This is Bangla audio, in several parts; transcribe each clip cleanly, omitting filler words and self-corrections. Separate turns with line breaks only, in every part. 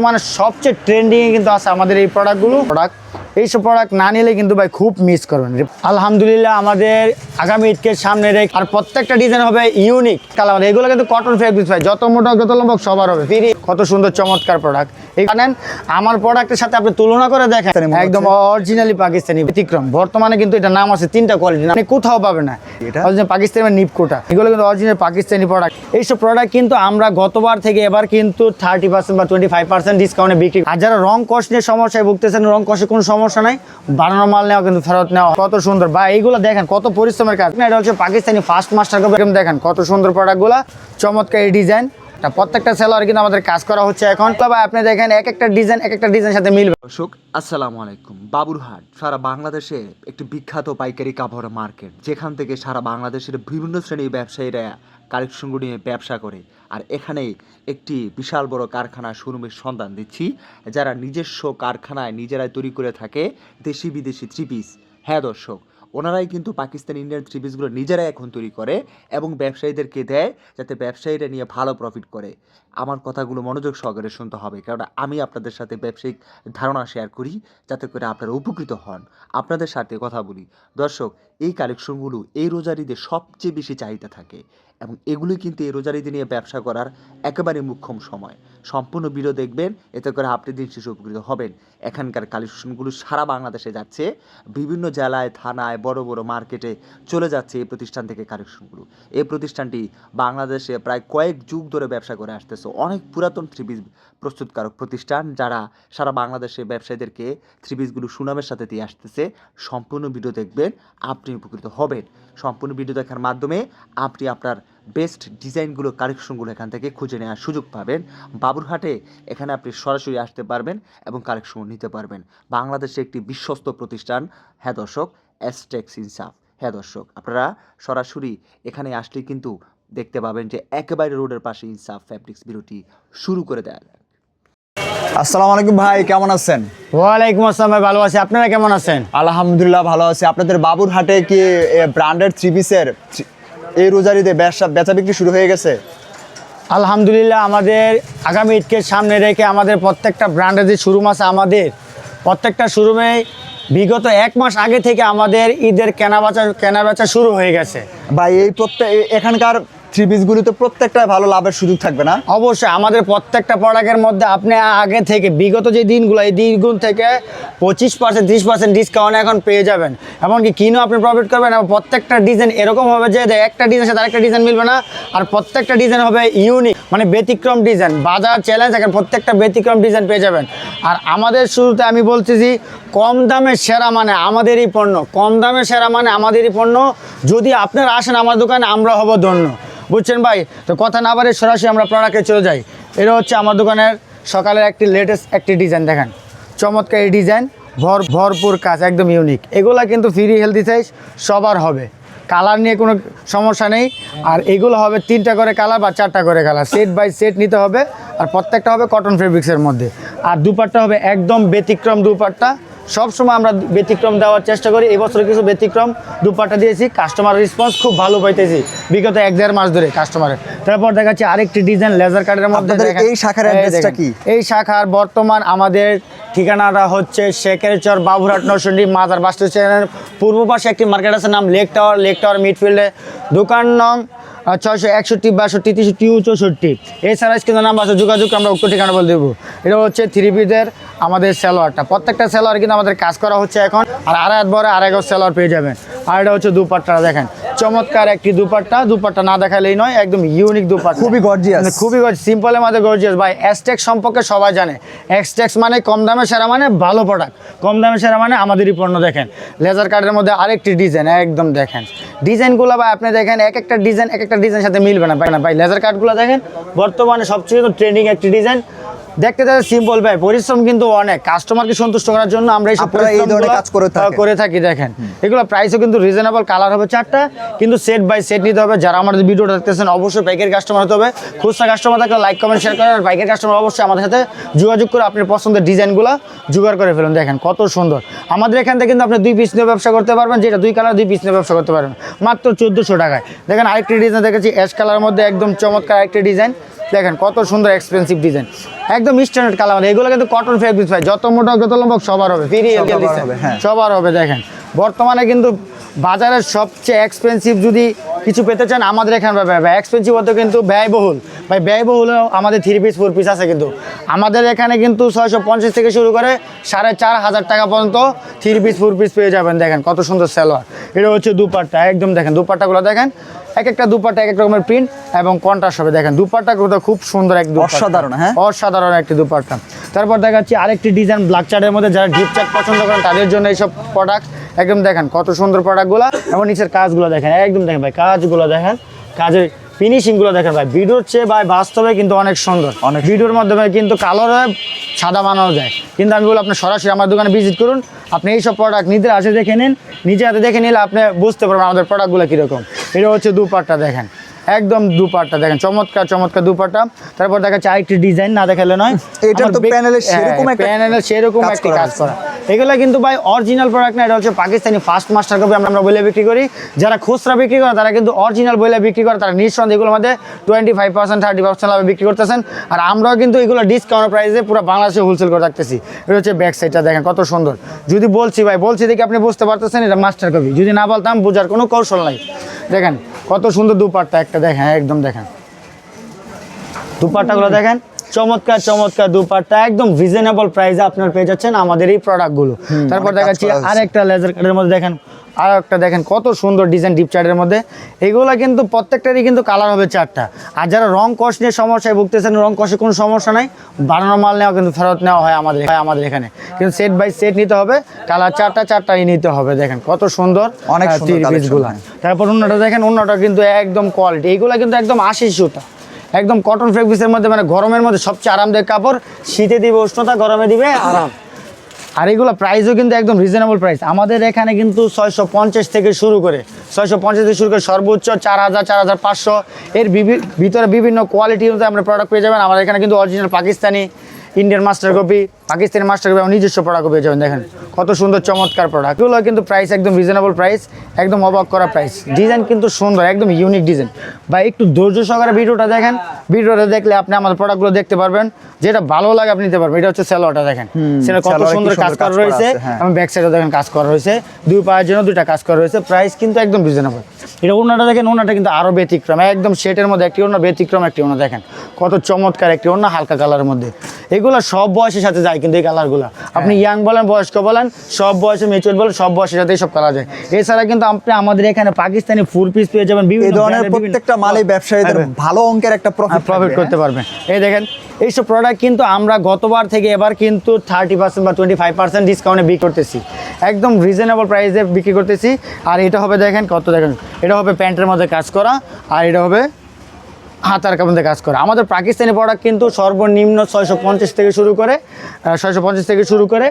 মানে সবচেয়ে ট্রেন্ডিং এ কিন্তু আছে আমাদের এই এইসব প্রোডাক্ট না নিলে কিন্তু ভাই খুব মিস করবেন। আলহামদুলিল্লাহ আমাদের আগামী ঈদকে সামনে রেখে আর প্রত্যেকটা ডিজাইন হবে ইউনিক কালার। এগুলো কিন্তু কটন ফেব্রিক্স ভাই, যত মোটা যত লম্বা সবার হবে ফ্রি। কত সুন্দর চমৎকার প্রোডাক্ট জানেন, আমার প্রোডাক্টের সাথে আপনি তুলনা করে দেখেন, একদম অরিজিনালি পাকিস্তানি ব্যতিক্রম। বর্তমানে কিন্তু এটা নাম আছে তিনটা কোয়ালিটি, আপনি কোথাও পাবেন না। পাকিস্তানি নিপকোটা, এগুলো কিন্তু অরিজিনাল পাকিস্তানি প্রোডাক্ট। এইসব প্রোডাক্ট কিন্তু আমরা গতবার থেকে এবার কিন্তু 30% বা 25% ডিসকাউন্টে বিক্রি। আর যারা রং কস্ট নিয়ে সমস্যায় ভুগতেছেন, রং কস্টে কোনো সমস্যা নাই, বানানো মাল নেওয়া কিন্তু ফেরত নেওয়া। কত সুন্দর বা এইগুলো দেখেন কত পরিশ্রমের কাজ। এটা হচ্ছে পাকিস্তানি ফার্স্ট মাস্টার কপি। দেখেন কত সুন্দর প্রোডাক্টগুলো, চমৎকার এই ডিজাইন। প্রত্যেকটা সেলার কিন্তু আমাদের কাজ করা হচ্ছে এখন। তবে আপনি দেখেন এক একটা ডিজাইন সাথে মিলবে।
দর্শক আসসালামু আলাইকুম। বাবুরহাট সারা বাংলাদেশে একটি বিখ্যাত পাইকারি কাপড় মার্কেট, যেখান থেকে সারা বাংলাদেশের বিভিন্ন শ্রেণীর ব্যবসায়ীরা কালেকশনগুলো নিয়ে ব্যবসা করে। আর এখানে একটি বিশাল বড় কারখানা শোরুমের সন্ধান দিচ্ছি, যারা নিজস্ব কারখানায় নিজেরাই তৈরি করে থাকে দেশি বিদেশি থ্রি পিস। হ্যাঁ দর্শক, ওনারাই কিন্তু পাকিস্তান ইন্ডিয়ান থ্রি পিসগুলো নিজেরাই এখন তৈরি করে এবং ব্যবসায়ীদেরকে দেয়, যাতে ব্যবসায়ীরা নিয়ে ভালো প্রফিট করে। আমার কথাগুলো মনোযোগ সহকারে শুনতে হবে, কারণ আমি আপনাদের সাথে ব্যবসায়িক ধারণা শেয়ার করি, যাতে করে আপনারা উপকৃত হন। আপনাদের সাথে কথা বলি দর্শক, এই কালেকশনগুলো এই রোজার ঈদে সবচেয়ে বেশি চাহিদা থাকে এবং এগুলি কিন্তু এই রোজার ঈদে নিয়ে ব্যবসা করার একেবারে মোক্ষম সময়। সম্পূর্ণ ভিডিও দেখবেন, এতে করে আপনি দিন শেষে উপকৃত হবেন। এখানকার কালেকশনগুলো সারা বাংলাদেশে যাচ্ছে, বিভিন্ন জেলায়, থানায়, বড় বড় মার্কেটে চলে যাচ্ছে এই প্রতিষ্ঠান থেকে কালেকশনগুলো। এই প্রতিষ্ঠানটি বাংলাদেশে প্রায় কয়েক যুগ ধরে ব্যবসা করে আসতেছে। অনেক পুরাতন থ্রি পিস প্রস্তুতকারক প্রতিষ্ঠান, যারা সারা বাংলাদেশে ব্যবসায়ীদেরকে থ্রি পিসগুলো সুনামের সাথে দিয়ে আসতেছে। সম্পূর্ণ ভিডিও দেখবেন, আপনি উপকৃত হবেন। সম্পূর্ণ ভিডিও দেখার মাধ্যমে আপনি আপনার বেস্ট ডিজাইনগুলো, কালেকশনগুলো এখান থেকে খুঁজে নেওয়ার সুযোগ পাবেন। বাবুরহাটে এখানে আপনি সরাসরি আসতে পারবেন এবং কালেকশন নিতে পারবেন। বাংলাদেশে একটি বিশ্বস্ত প্রতিষ্ঠান। হ্যাঁ দর্শক, এসটেক্স ইনসাফ। হ্যাঁ দর্শক, আপনারা সরাসরি এখানে আসলে কিন্তু দেখতে পাবেন যে একেবারে রোডের পাশে ইনসাফ ফ্যাব্রিক্স বিরতি শুরু করে দেয়া যায়।
আসসালামু আলাইকুম ভাই, কেমন আছেন?
ওয়ালাইকুম আসসালাম ভাই, ভালো আছি। আপনারা কেমন আছেন?
আলহামদুলিল্লাহ ভালো আছি। আপনাদের বাবুরহাটে কি ব্র্যান্ডেড থ্রি পিসের এই রোজার ঈদে বেচা বিক্রি শুরু হয়ে গেছে?
আলহামদুলিল্লাহ আমাদের আগামী ঈদকে সামনে রেখে আমাদের প্রত্যেকটা ব্র্যান্ডের যে শোরুম আছে, আমাদের প্রত্যেকটা শোরুমে বিগত 1 মাস আগে থেকে আমাদের ঈদের কেনাবেচা শুরু হয়ে গেছে।
ভাই এই এখানকার থ্রি পিসগুলি তো প্রত্যেকটা ভালো লাভের সুযোগ থাকবে না?
অবশ্যই আমাদের প্রত্যেকটা প্রোডাক্টের মধ্যে আপনি আগে থেকে বিগত যে দিনগুলো, এই দিনগুলো থেকে 25% 30% ডিসকাউন্ট এখন পেয়ে যাবেন। এমনকি কিনেও আপনি প্রফিট করবেন। এবং প্রত্যেকটা ডিজাইন এরকম হবে যে একটা ডিজাইনের সাথে আরেকটা ডিজাইন মিলবে না, আর প্রত্যেকটা ডিজাইন হবে ইউনিক, মানে ব্যতিক্রম ডিজাইন। বাজার চ্যালেঞ্জ, এখন প্রত্যেকটা ব্যতিক্রম ডিজাইন পেয়ে যাবেন। আর আমাদের শুরুতে আমি বলতেছি, কম দামে সেরা মানে আমাদেরই পণ্য, কম দামে সেরা মানে আমাদেরই পণ্য। যদি আপনারা আসেন আমার দোকানে, আমরা হব ধন্য, বুঝছেন ভাই? তো কথা না বাড়িয়ে সরাসরি আমরা প্রোডাক্টে চলে যাই। এটা হচ্ছে আমার দোকানের সকালের একটি লেটেস্ট একটি ডিজাইন। দেখেন চমৎকার এই ডিজাইন, ভরপুর কাজ, একদম ইউনিক। এগুলা কিন্তু ফ্রি হেলদি সাইজ সবার হবে, কালার নিয়ে কোনো সমস্যা নেই। আর এগুলো হবে 3টা করে কালার বা 4টা করে কালার, সেট বাই সেট নিতে হবে। আর প্রত্যেকটা হবে কটন ফেব্রিক্সের মধ্যে। আর দুপাট্টা হবে একদম ব্যতিক্রম দুপাট্টা। সবসময় আমরা ব্যতিক্রম দেওয়ার চেষ্টা করি। এবছর কিছু ব্যতিক্রম দুপাট্টা দিয়েছি, কাস্টমার রেসপন্স খুব ভালো পাইতেছি বিগত 1-1.5 মাস ধরে কাস্টমারের। তারপর দেখাচ্ছি আরেকটি ডিজাইন লেজার কাটের মধ্যে।
এই শাখার অ্যাড্রেসটা কি?
এই শাখার বর্তমান আমাদের ঠিকানাটা হচ্ছে শেখের চর, বাবুরহাট, নরসিংদী মাজার বাস স্টেশনের পূর্ব পাশে একটি মার্কেট আছে, নাম লেক টাওয়ার মিডফিল্ডে। দোকান নং 661, 62, 63, 64। এছাড়া কিন্তু নাম আছে, যোগাযোগ আমরা উক্ত ঠিকানা বলে দেবো। এটা হচ্ছে থ্রি পিসের আমাদের সেলোয়ারটা। প্রত্যেকটা সেলোয়ার কিন্তু আমাদের কাজ করা হচ্ছে এখন। আর আড়াই হাত বড় আড়াই গজ সেলোয়ার পেয়ে যাবেন। আর এটা হচ্ছে দুপাট্টা। দেখেন চমৎকার একটি দুপাট্টা না দেখালেই নয়, একদম ইউনিক দুপাট্টা,
খুবই গর্জিয়াস,
খুবই সিম্পলের মধ্যে গর্জিয়াস। ভাই এসটেক্স সম্পর্কে সবাই জানে, এসটেক্স মানে কম দামে সেরা মানে ভালো প্রোডাক্ট, কম দামে সেরা মানে আমাদেরই পণ্য। দেখেন লেজার কাটের মধ্যে আরেকটি ডিজাইন, একদম দেখেন ডিজাইনগুলো ভাই, আপনি দেখেন এক একটা ডিজাইনের সাথে মিলবে না ভাই। লেজার কাটগুলো দেখেন, বর্তমানে সবচেয়ে ট্রেন্ডিং একটি ডিজাইন। দেখতে সিম্পল ভাই, পরিশ্রম কিন্তু অনেক। কাস্টমারকে সন্তুষ্ট করার জন্য আমরা এই ধরনের কাজ করে থাকি। দেখেন এগুলো প্রাইসও কিন্তু রিজনেবল, কালার হবে 4টা, কিন্তু সেট বাই সেট নিতে হবে। যারা আমাদের ভিডিওটা দেখতেছেন অবশ্যই পাইকারি কাস্টমার হতে হবে। খুচরা কাস্টমার থাকলে লাইক কমেন্ট শেয়ার করেন। আর পাইকারি কাস্টমার অবশ্যই আমাদের সাথে যোগাযোগ করে আপনার পছন্দের ডিজাইনগুলো জোগাড় করে ফেলুন। দেখেন কত সুন্দর। আমাদের এখান থেকে কিন্তু আপনি 2 পিস নিয়ে ব্যবসা করতে পারবেন, যেটা 2 কালার 2 পিস নিয়ে ব্যবসা করতে পারবেন মাত্র 1400 টাকায়। দেখেন আরেকটি ডিজাইন দেখেছি অ্যাশ কালারের মধ্যে, একদম চমৎকার আরেকটি ডিজাইন। দেখেন কত সুন্দর এক্সপেন্সিভ ডিজাইন, একদম স্ট্যান্ডার্ড কালার। এগুলো কিন্তু কটন ফেব্রিক ভাই, যত মোটা যত লম্বা সবার হবে, সবার হবে। দেখেন বর্তমানে কিন্তু বাজারের সবচেয়ে এক্সপেন্সিভ যদি কিছু পেতে চান আমাদের এখানে পাবে। এক্সপেন্সিভ হতে কিন্তু ব্যয়বহুল ভাই, ব্যয়বহুল আমাদের 3 পিস 4 পিস আছে, কিন্তু আমাদের এখানে কিন্তু 650 থেকে শুরু করে 4,500 টাকা পর্যন্ত 3 পিস 4 পিস পেয়ে যাবেন। দেখেন কত সুন্দর সালোয়ার, এটা হচ্ছে দুপাট্টা, একদম দেখেন দুপাট্টাগুলো দেখেন, এক একটা দুপাট্টা এক এক রকমের প্রিন্ট এবং কন্ট্রাস্ট হবে। দেখেন দুপাট্টাগুলো খুব সুন্দর, এক
অসাধারণ, হ্যাঁ
অসাধারণ একটি দুপাট্টা। তারপর দেখাচ্ছি আরেকটি ডিজাইন ব্ল্যাক চার্টের মধ্যে, যারা ডিপ চার্ট পছন্দ করেন তাদের জন্য এইসব প্রোডাক্ট। একদম দেখেন কত সুন্দর প্রোডাক্টগুলো, এবং নিচের কাজগুলো দেখেন, একদম দেখেন ভাই কাজগুলো দেখেন, কাজের ফিনিশিংগুলো দেখেন ভাই, ভিডিওর চেয়ে ভাই বাস্তবে কিন্তু অনেক সুন্দর। অনেক ভিডিওর মাধ্যমে কিন্তু কালারে সাদা বানানো যায়, কিন্তু আমি বলবো আপনি সরাসরি আমার দোকানে ভিজিট করুন, আপনি এইসব প্রোডাক্ট নিজের হাতে দেখে নিন, নিজে হাতে দেখে নিলে আপনি বুঝতে পারবেন আমাদের প্রোডাক্টগুলো কীরকম। এটা হচ্ছে দুপাট্টা, দেখেন একদম দুপাট্টা দেখেন, চমৎকার চমৎকার দুপাট্টা। তারপর দেখাচ্ছে আরেকটি ডিজাইন, না দেখালে নয়,
এটা তো প্যানেলের
সেরকম একটি কাজ করা। এগুলো কিন্তু ভাই অরিজিনাল প্রোডাক্ট না, এটা হচ্ছে পাকিস্তানি ফার্স্ট মাস্টার কপি আমরা বলে বিক্রি করি। যারা খুচরা বিক্রি করে তারা কিন্তু অরিজিনাল বলে বিক্রি করে, তারা নিঃসন্দেহে এগুলোর মধ্যে 25% 30% লাভে বিক্রি করতেছেন। আর আমরাও কিন্তু এগুলো ডিসকাউন্ট প্রাইসে পুরো বাংলাদেশে হোলসেল করে রাখতেছি। এটা হচ্ছে ব্যাক সাইডটা দেখেন কত সুন্দর, যদি বলছি ভাই বলছি দেখে আপনি বুঝতে পারতেছেন এটা মাস্টার কপি, যদি না বলতাম বোঝার কোনো কৌশল নাই। দেখেন কত সুন্দর দুপাট্টা একটা, দেখেন একদম দেখেন দুপাট্টাগুলো দেখেন, চমৎকার চমৎকার দুপাট্টা, একদম রিজনেবল প্রাইসে আপনার পেয়ে যাচ্ছেন আমাদের এই প্রোডাক্টগুলো। তারপর দেখাচ্ছি আরেকটা লেজার কাটের মধ্যে, দেখেন আর একটা দেখেন কত সুন্দর ডিজাইন ডিপ চার্টের মধ্যে। এগুলো কিন্তু প্রত্যেকটারই কিন্তু কালার হবে 4টা। আর যারা রং কষ নিয়ে সমস্যায় ভুগতেছেন, রং কষে কোনো সমস্যা নাই, বানানো মাল নেওয়া কিন্তু ফেরত নেওয়া হয় আমাদের এখানে, কিন্তু সেট বাই সেট নিতে হবে, কালার 4টাই নিতে হবে। দেখেন কত সুন্দর
অনেক সুন্দর
পিসগুলো। তারপর অন্যটা দেখেন, অন্যটা কিন্তু একদম কোয়ালিটি, এইগুলো কিন্তু একদম 80 সুতা, একদম কটন ফেব্রিক্সের মধ্যে, মানে গরমের মধ্যে সবচেয়ে আরামদায়ক কাপড়, শীতে দিবে উষ্ণতা, গরমে দিবে আরাম। আর এগুলো প্রাইসও কিন্তু একদম রিজনেবল প্রাইস। আমাদের এখানে কিন্তু 650 থেকে শুরু করে সর্বোচ্চ 4,000 4,500 এর ভিতরে বিভিন্ন কোয়ালিটি অনুযায়ী আমরা প্রোডাক্ট পেয়ে যাবেন। আমাদের এখানে কিন্তু original Pakistani, Indian master copy, Pakistani master copy, নিজস্ব প্রোডাক্ট পেয়ে যাবেন। দেখেন কত সুন্দর চমৎকার প্রোডাক্ট, এগুলো কিন্তু প্রাইস একদম রিজনেবল প্রাইস, একদম অবাক করা প্রাইস। ডিজাইন কিন্তু সুন্দর, একদম ইউনিক ডিজাইন। বা একটু ধৈর্য সহকারে ভিডিওটা দেখেন, ভিডিওটা দেখলে আপনি আমাদের প্রোডাক্টগুলো দেখতে পারবেন, যেটা ভালো লাগে আপনি নিতে পারবেন। এটা হচ্ছে সালোয়ারটা দেখেন, সেটা কত সুন্দর কাজ করা রয়েছে, এবং ব্যাক সাইডে দেখেন কাজ করা রয়েছে, দুই পায়ের জন্য দুইটা কাজ করা রয়েছে, প্রাইস কিন্তু একদম রিজনেবল। এটা ওনাটা দেখেন, ওনাটা কিন্তু আরও ব্যতিক্রম, একদম শেটের মধ্যে একটি ওনা, ব্যতিক্রম একটি ওনা, দেখেন কত চমৎকার একটি ওনা, হালকা কালারের মধ্যে। এগুলো সব বয়সের সাথে যায়, কিন্তু এই কালারগুলো আপনি ইয়াং বলেন, বয়স্ক বলেন, সব বয়সে ম্যাচিউর বলেন, সব বয়সের সাথে সব কালার যায়। এছাড়া কিন্তু আপনি আমাদের এখানে পাকিস্তানি ফুল পিস পেয়ে যাবেন, বিভিন্ন
ধরনের প্রত্যেকটা মালই ব্যবসায়ীদের ভালো অঙ্কের একটা প্রফিট
করতে পারবেন। এই দেখেন এইসব প্রোডাক্ট কিন্তু আমরা গতবার থেকে এবার কিন্তু 30% বা 25% ডিসকাউন্টে বিক্রি করতেছি, একদম রিজনেবল প্রাইসে বিক্রি করতেছি। আর এটা হবে দেখেন কত, দেখেন এটা হবে প্যান্টের মধ্যে কাজ করা, আর এটা হবে হাতার কাপড়ে কাজ করা। আমাদের পাকিস্তানি প্রোডাক্ট কিন্তু সর্বনিম্ন 650 থেকে শুরু করে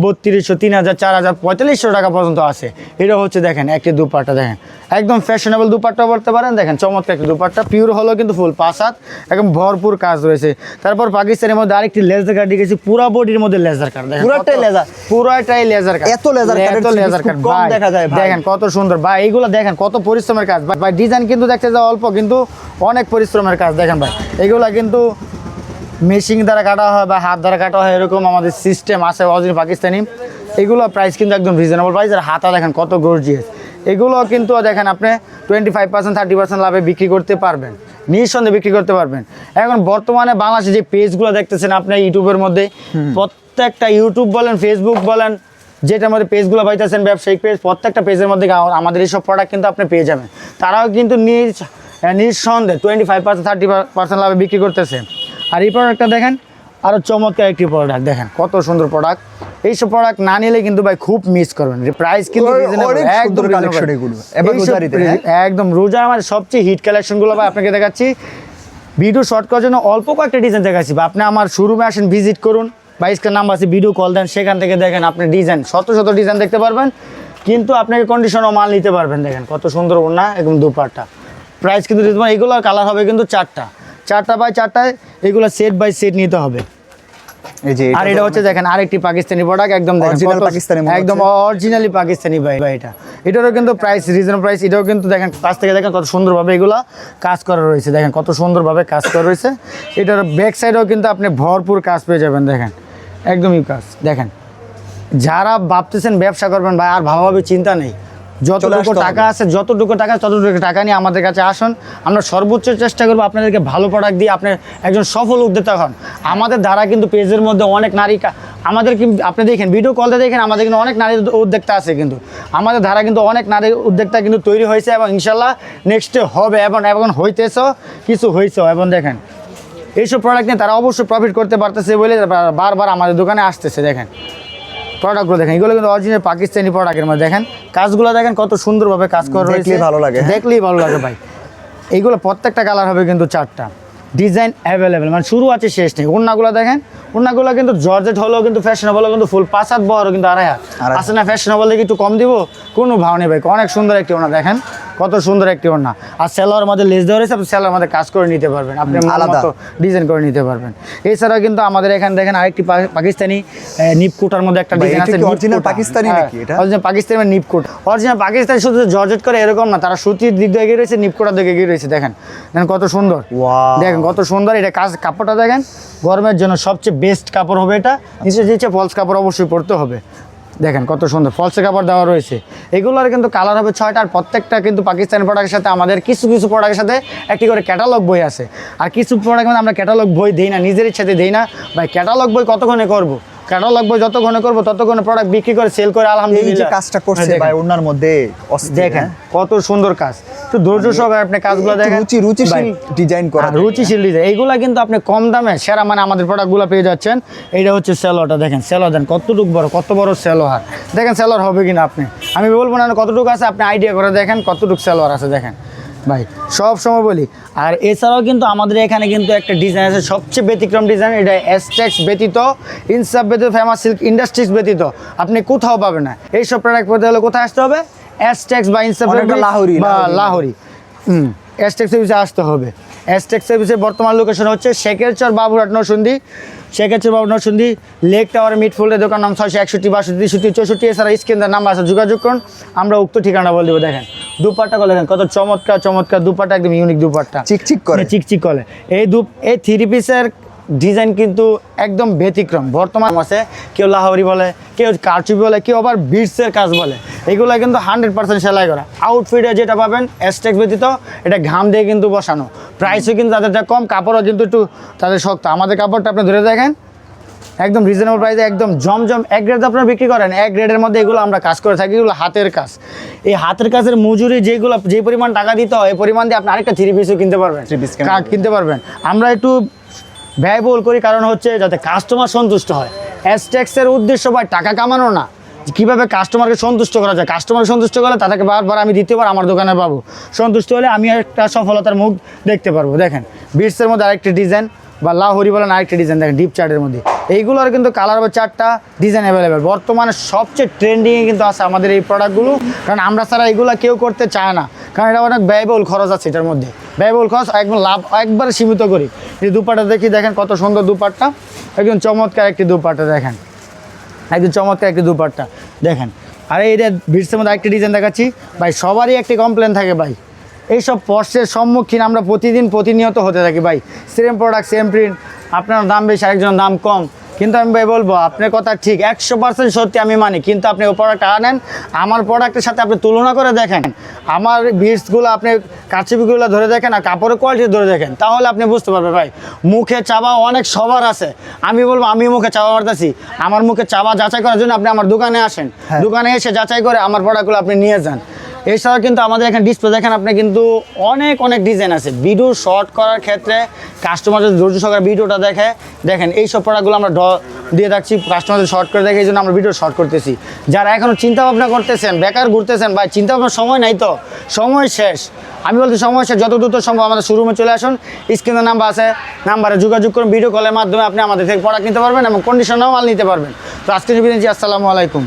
3200, 3000, 4000, 4500 টাকা পর্যন্ত আছে। এটা হচ্ছে দেখেন একটি দুপাট্টা, দেখেন একদম ফ্যাশনেবল দুপাট্টা বলতে পারেন। দেখেন চমৎকার একটি দুপাট্টা, পিওর হলো কিন্তু ফুল 5 হাত, একদম ভরপুর কাজ রয়েছে। তারপর পাকিস্তানের মধ্যে আরেকটি লেজার কাট দেখেছি, পুরা বডির মধ্যে লেজার কাট, দেখেন পুরাটাই লেজার কাট,
এত লেজার কাট কম দেখা যায়।
দেখেন কত সুন্দর ভাই, এইগুলো দেখেন কত পরিশ্রমের কাজ ভাই, ডিজাইন কিন্তু দেখতে যায় অল্প, কিন্তু অনেক পরিশ্রমের কাজ। দেখেন ভাই এগুলা কিন্তু মেশিন দ্বারা কাটা হয় বা হাত দ্বারা কাটা হয়, এরকম আমাদের সিস্টেম আছে অরিজিনাল পাকিস্তানি। এগুলো প্রাইস কিন্তু একদম রিজনেবল প্রাইস। আর হাতা দেখেন কত গর্জিয়াস, এগুলো কিন্তু দেখেন আপনি 25% 30% লাভে বিক্রি করতে পারবেন, নিঃসন্দেহে বিক্রি করতে পারবেন। এখন বর্তমানে বাংলাদেশে যে পেজগুলো দেখতেছেন আপনি ইউটিউবের মধ্যে, প্রত্যেকটা ইউটিউব বলেন, ফেসবুক বলেন, যেটার মধ্যে পেজগুলো পাইতেছেন ব্যবসায়িক পেজ, প্রত্যেকটা পেজের মধ্যে আমাদের এইসব প্রোডাক্ট কিন্তু আপনি পেয়ে যাবেন। তারাও কিন্তু নিঃসন্দেহে 25% 30% লাভে বিক্রি করতেছে। আর এই প্রোডাক্টটা দেখেন আরও চমৎকার একটি প্রোডাক্ট, দেখেন কত সুন্দর প্রোডাক্ট। এইসব প্রোডাক্ট না নিলে কিন্তু ভাই খুব মিস করবেন, প্রাইস কিন্তু একদম রোজা আমার সবচেয়ে হিট কালেকশনগুলো ভাই আপনাকে দেখাচ্ছি। ভিডিও শর্ট করার জন্য অল্প কয়েকটা ডিজাইন দেখাচ্ছি, বা আপনি আমার শোরুমে আসেন, ভিজিট করুন, 22 নাম্বার আছে, ভিডিও কল দেন, সেখান থেকে দেখেন আপনি ডিজাইন শত ডিজাইন দেখতে পারবেন, কিন্তু আপনাকে কন্ডিশনও মাল নিতে পারবেন। দেখেন কত সুন্দর ওড়না, একদম দুপাট্টা, প্রাইস কিন্তু এগুলো কালার হবে কিন্তু 4টা বাই 4টায়, এগুলো সেট বাই সেট নিতে হবে। আর এটা হচ্ছে দেখেন আরেকটি পাকিস্তানি প্রোডাক্ট, একদম দেখেন একদম অরিজিনালি পাকিস্তানি ভাই, এটা এটারও কিন্তু প্রাইস রিজনেবল প্রাইস। এটাও কিন্তু দেখেন কাছ থেকে দেখেন কত সুন্দরভাবে এগুলা কাজ করা রয়েছে, দেখেন কত সুন্দরভাবে কাজ করা রয়েছে। এটার ব্যাক সাইডেও কিন্তু আপনি ভরপুর কাজ পেয়ে যাবেন, দেখেন একদমই কাজ। দেখেন যারা ভাবতেছেন ব্যবসা করবেন ভাই, আর ভাবাভাবি চিন্তা নেই, যতটুকু টাকা আছে যতটুকু টাকা ততটুকু টাকা নিয়ে আমাদের কাছে আসুন, আমরা সর্বোচ্চ চেষ্টা করবো আপনাদেরকে ভালো প্রোডাক্ট দিয়ে আপনি একজন সফল উদ্যোক্তা হন। আমাদের দ্বারা কিন্তু পেজের মধ্যে অনেক নারী আমাদের কিন্তু আপনি দেখেন ভিডিও কলতে দেখেন আমাদের কিন্তু অনেক নারী উদ্যোক্তা আছে, কিন্তু আমাদের ধারা কিন্তু অনেক নারী উদ্যোক্তা কিন্তু তৈরি হয়েছে এবং ইনশাল্লাহ নেক্সটে হবে এবং এখন হইতেছেও কিছু হয়েছেও। এবং দেখেন এইসব প্রোডাক্ট নিয়ে তারা অবশ্যই প্রফিট করতে পারতেছে বলে বারবার আমাদের দোকানে আসতেছে। দেখেন প্রোডাক্টগুলো দেখেন, এগুলো কিন্তু অরিজিনাল পাকিস্তানি প্রোডাক্টের মধ্যে, দেখেন কাজগুলো দেখেন কত সুন্দরভাবে কাজ করা রয়েছে,
দেখলেই ভালো লাগে,
দেখলেই ভালো লাগে ভাই। এইগুলো প্রত্যেকটা কালার হবে কিন্তু 4টা, ডিজাইন অ্যাভেলেবেল, মানে শুরু আছে শেষ নেই। ওড়নাগুলো দেখেন, ওড়নাগুলো কিন্তু জর্জেট হলেও কিন্তু ফ্যাশনেবল কিন্তু ফুল 5 হাত বড় কিন্তু 2.5 হাত আছে না, ফ্যাশনেবল দেখে একটু কম দিব, কোনো ভাও নেই ভাই। অনেক সুন্দর একটি ওড়না, দেখেন কত সুন্দর একটি ওড়না। আর সেলোয়ার মধ্যে লেস দেওয়া রয়েছে, আপনি সেলোয়ার মধ্যে কাজ করে নিতে পারবেন, আপনি আলাদা ডিজাইন করে নিতে পারবেন। এছাড়াও কিন্তু আমাদের এখানে দেখেন আরেকটি পাকিস্তানি নিপকুটার মধ্যে একটা ডিজাইন আছে,
অরিজিনাল পাকিস্তানি নাকি এটা?
অরিজিনাল পাকিস্তানি নিপকুট, অরিজিনাল পাকিস্তানি শুধু জর্জেট করে এরকম না, তারা সুতির দিক দিয়ে এগিয়ে রয়েছে, নিপকুটার দিকে এগিয়ে রয়েছে। দেখেন দেখেন কত সুন্দর, দেখেন কত সুন্দর। এটা কাপড়টা দেখেন, গরমের জন্য সবচেয়ে বেস্ট কাপড় হবে এটা। নিচে ফলস কাপড় অবশ্যই পরতে হবে, দেখেন কত সুন্দর ফলসে কাপড় দেওয়া রয়েছে। এগুলোর কিন্তু কালার হবে 6টা, আর প্রত্যেকটা কিন্তু পাকিস্তানি প্রোডাক্টের সাথে আমাদের কিছু কিছু প্রোডাক্টের সাথে একটি করে ক্যাটালগ বই আছে। আর কিছু প্রোডাক্ট মানে আমরা ক্যাটালগ বই দিই না, নিজের ইচ্ছাতে দিই না ভাই। ক্যাটালগ বই কতক্ষণে করবো, ক্যাটালগ বই যতক্ষণে করবো ততক্ষণে প্রোডাক্ট বিক্রি করে সেল করে আলহামদুলিল্লাহ।
এই যে কাজটা করছে ভাই ওনার মধ্যে
দেখেন কত সুন্দর কাজ, একটু ধৈর্য সহকারে আপনি কাজগুলো দেখেন,
রুচিশীল ডিজাইন করা,
রুচিশীল ডিজাইন। এইগুলা কিন্তু আপনি কম দামে সেরা মানে আমাদের প্রোডাক্টগুলো পেয়ে যাচ্ছেন। এইটা হচ্ছে সেলোয়ারটা, দেখেন সেলোয়ার দেন কতটুকু বড়, কত বড় সেলোয়ার, দেখেন সেলোয়ার হবে কিনা আপনি, আমি বলবো না কতটুকু আছে, আপনি আইডিয়া করে দেখেন কতটুকু সেলোয়ার আছে, দেখেন ভাই সব সময় বলি। আর এছাড়াও কিন্তু আমাদের এখানে কিন্তু একটা ডিজাইন আছে সবচেয়ে ব্যতিক্রম ডিজাইন, এটা এসটেক্স ব্যতীত, ইনসাফ ব্যতীত, ফেমাস সিল্ক ইন্ডাস্ট্রিজ ব্যতীত আপনি কোথাও পাবেন না। এইসব প্রোডাক্ট পেতে হলে কোথায় আসতে হবে, এসটেক্স বা ইনসাফ লাহোরি এসটেক্স সার্ভিসে আসতে হবে। এসটেক্স সার্ভিসের বর্তমান লোকেশন হচ্ছে শেখেরচর বাবুরহাট নরসিংদী, শেখেরচর বাবুরহাট নরসিংদী, লেক টাওয়ারে মিটফুলের দোকান নাম 661 62 63 64। এছাড়া স্ক্রিনের নাম্বার আছে, যোগাযোগ করুন, আমরা উক্ত ঠিকানা বলে দেবো। দেখেন দুপাট্টা করে দেখেন কত চমৎকার চমৎকার দুপাট্টা, একদম ইউনিক দুপাট্টা,
চিকচিক করে
চিকচিক করে। এই 3 পিসের ডিজাইন কিন্তু একদম ব্যতিক্রম বর্তমান আছে। কেউ লাহোরি বলে, কেউ কারচুপি বলে, কেউ আবার বিটসের কাজ বলে। এগুলো কিন্তু 100% সেলাই করা। আউটফিটে যেটা পাবেন এসটেক্স ব্যতীত, এটা ঘাম দিয়ে কিন্তু বসানো, প্রাইসও কিন্তু তাদেরটা কম, কাপড়ও কিন্তু একটু তাদের শক্ত। আমাদের কাপড়টা আপনি ধরে দেখেন একদম রিজনেবল প্রাইসে, একদম জমজম এক গ্রেড আপনারা বিক্রি করেন, এক গ্রেডের মধ্যে এগুলো আমরা কাজ করে থাকি। এগুলো হাতের কাজ, এই হাতের কাজের মজুরি যেগুলো যে পরিমাণ টাকা দিতে হয় এই পরিমাণ দিয়ে আপনি আরেকটা 3 পিসও কিনতে পারবেন, কিনতে পারবেন। আমরা একটু ব্যয়বহুল করি, কারণ হচ্ছে যাতে কাস্টমার সন্তুষ্ট হয়। এসটেক্সের উদ্দেশ্য ভাই টাকা কামানো না, কীভাবে কাস্টমারকে সন্তুষ্ট করা যায়। কাস্টমারকে সন্তুষ্ট করলে তাদেরকে বারবার আমি দ্বিতীয়বার আমার দোকানে পাবো, সন্তুষ্ট হলে আমি একটা সফলতার মুখ দেখতে পারবো। দেখেন বিটসের মধ্যে আরেকটি ডিজাইন, বা লাহোরি বলেন আরেকটি ডিজাইন, দেখেন ডিপ চার্টের মধ্যে। এইগুলোর কিন্তু কালার হবে 4টা, ডিজাইন অ্যাভেলেবেল। বর্তমানে সবচেয়ে ট্রেন্ডিংয়ে কিন্তু আছে আমাদের এই প্রোডাক্টগুলো, কারণ আমরা ছাড়া এগুলো কেউ করতে চায় না, কারণ এটা অনেক ব্যয়বহুল খরচ আছে এটার মধ্যে, ব্যয়বহুল খরচ একদম লাভ একবারে সীমিত করি। এই দুপাট্টা দেখি, দেখেন কত সুন্দর দুপাট্টা, একদম চমৎকার একটি দুপাট্টা, দেখেন একদম চমৎকার একটি দুপাট্টা দেখেন। আর এইটা বিটসের মধ্যে আরেকটি ডিজাইন দেখাচ্ছি ভাই। সবারই একটি কমপ্লেন থাকে ভাই, এইসব পর্সের সম্মুখীন আমরা প্রতিনিয়ত হতে থাকি ভাই। সেম প্রোডাক্ট সেম প্রিন্ট, আপনার দাম বেশি আরেকজনের দাম কম, কিন্তু আমি ভাই বলবো আপনার কথা ঠিক 100% সত্যি আমি মানি, কিন্তু আপনি ওই প্রোডাক্ট আনেন আমার প্রোডাক্টের সাথে আপনি তুলনা করে দেখেন, আমার বিটসগুলো আপনি কারচুপিগুলো ধরে দেখেন আর কাপড়ের কোয়ালিটি ধরে দেখেন, তাহলে আপনি বুঝতে পারবেন ভাই। মুখে চাওয়া অনেক সবার আছে, আমি বলবো আমি মুখে চাওয়া মারতেছি, আমার মুখে চাওয়া যাচাই করার জন্য আপনি আমার দোকানে আসেন, দোকানে এসে যাচাই করে আমার প্রোডাক্টগুলো আপনি নিয়ে যান। এছাড়াও কিন্তু আমাদের এখানে ডিসপ্লে দেখেন আপনি, কিন্তু অনেক ডিজাইন আছে। ভিডিও শর্ট করার ক্ষেত্রে কাস্টমার যদি ধৈর্য সহকারে ভিডিওটা দেখেন এইসব প্রোডাক্টগুলো আমরা দিয়ে রাখছি, কাস্টমারদের শর্ট করে দেখে, এই জন্য আমরা ভিডিও শর্ট করতেছি। যারা এখনও চিন্তাভাবনা করতেছেন, বেকার ঘুরতেছেন ভাই, চিন্তাভাবনার সময় নাই তো, সময় শেষ। আমি বলছি সময় শেষ, যত দ্রুত সম্ভব আমাদের শোরুমে চলে আসুন, স্ক্রিনের নাম্বার আছে, নাম্বারে যোগাযোগ করুন, ভিডিও কলের মাধ্যমে আপনি আমাদের থেকে প্রোডাক্ট নিতে পারবেন এবং কন্ডিশনেও মাল নিতে পারবেন। তো আজকে বিদায় নিচ্ছি, আসসালামু আলাইকুম।